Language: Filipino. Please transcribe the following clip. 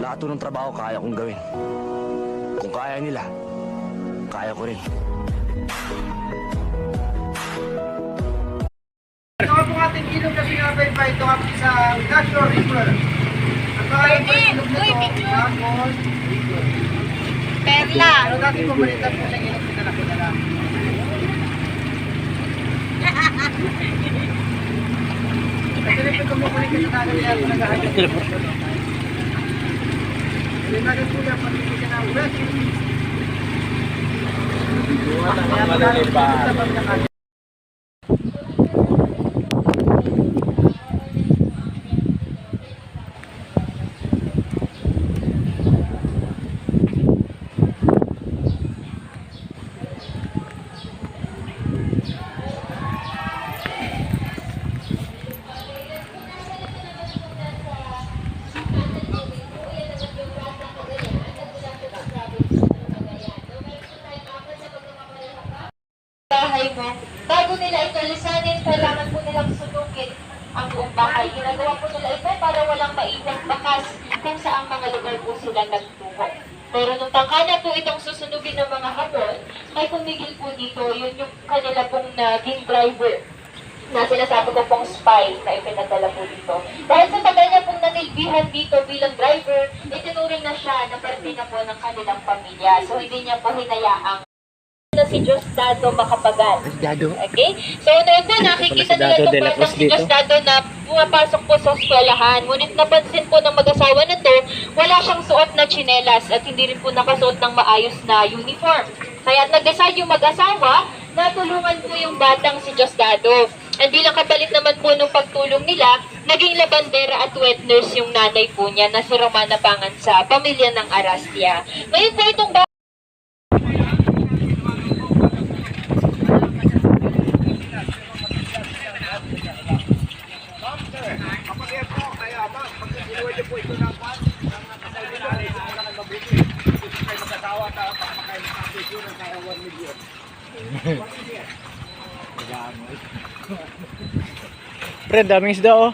Lahat ng trabaho kaya kong gawin. Kung kaya nila, kaya ko rin. Ito nga pong ating ilog na sinabay pa ito nga sa Gasho River. Ang pangalan po yung ilog nito, Gamon River. Perla. Pero dati pumalitan po siya ilog na nakilala. Ito rin po kumukulit ka sa kanan niya kung naghahanap. Limagan po niya pag-ibig na West Indies. Bahay mo, bago nila ito lisanin, kailangan po nilang sunugin ang buong bahay. Ginagawa po nila ito para walang maiwang bakas kung saang mga lugar po sila nagtungo. Pero nung tangkada po itong susunugin ng mga Hapon, may pumigil po dito, yun yung kanila pong naging driver na sinasabi ko pong spy na ipinadala po dito. Dahil sa tagal niya pong nanilbihan dito bilang driver, itinuring na siya na parte na po ng kanilang pamilya. So hindi niya po hinayaang na si Diosdado Macapagal. Okay? So, noon po, nakikita nila itong batang si Diosdado na pumapasok po sa eskwelahan. Ngunit napansin po ng mag-asawa na to, wala siyang suot na tsinelas at hindi rin po nakasuot ng maayos na uniform. Kaya nag-decide yung mag-asawa na tulungan po yung batang si Diosdado. At bilang kapalit naman po nung pagtulong nila, naging labandera at wet nurse yung nanay po niya na si Romana Pangan sa pamilya ng Arastia. Ngayon po itong Pre, daming isda oh.